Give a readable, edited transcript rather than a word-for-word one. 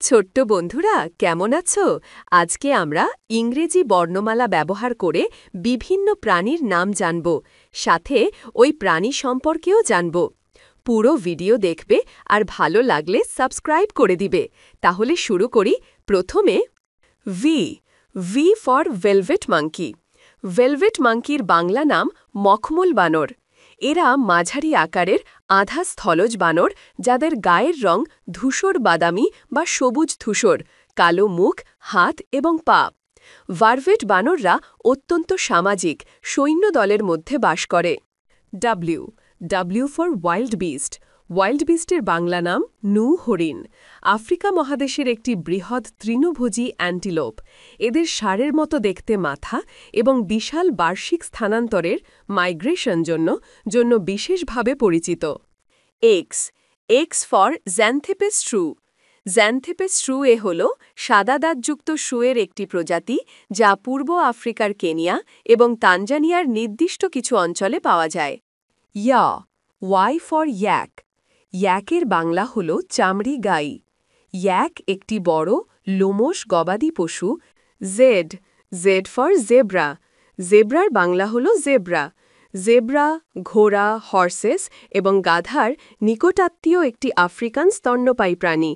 ছোট্ট বন্ধুরা কেমন আছো? আজকে আমরা ইংরেজি বর্ণমালা ব্যবহার করে বিভিন্ন প্রাণীর নাম জানব, সাথে ওই প্রাণী সম্পর্কেও জানব। পুরো ভিডিও দেখবে আর ভালো লাগলে সাবস্ক্রাইব করে দিবে। তাহলে শুরু করি। প্রথমে V V for velvet monkey. ভেলভেট মাঙ্কির বাংলা নাম মখমল বানর। এরা মাঝারি আকারের আধা স্থলজ বানর, যাদের গায়ের রং ধূসর বাদামি বা সবুজ ধূসর, কালো মুখ, হাত এবং পা। ভারভেট বানররা অত্যন্ত সামাজিক, সৈন্য দলের মধ্যে বাস করে। W W for wild beast. Wild বিস্টের বাংলা নাম নু হরিণ। আফ্রিকা মহাদেশের একটি বৃহৎ তৃণভোজী অ্যান্টিলোপ। এদের ষাঁড়ের মতো দেখতে মাথা এবং বিশাল বার্ষিক স্থানান্তরের মাইগ্রেশন জন্য বিশেষভাবে পরিচিত। X X for Xanthippe's shrew. Xanthippe's shrew হল সাদা দাঁতযুক্ত শুঁয়ের একটি প্রজাতি, যা পূর্ব আফ্রিকার কেনিয়া এবং তানজানিয়ার নির্দিষ্ট কিছু অঞ্চলে পাওয়া যায়। ইয়া ওয়াই ফর ইয়াক। ইয়াকের বাংলা হল চামড়ি গাই। ইয়াক একটি বড় লোমশ গবাদি পশু। Z Z for zebra. জেব্রার বাংলা হল জেব্রা। জেব্রা, ঘোড়া, হর্সেস এবং গাধার নিকটাত্মীয় একটি আফ্রিকান স্তন্যপায়ী প্রাণী।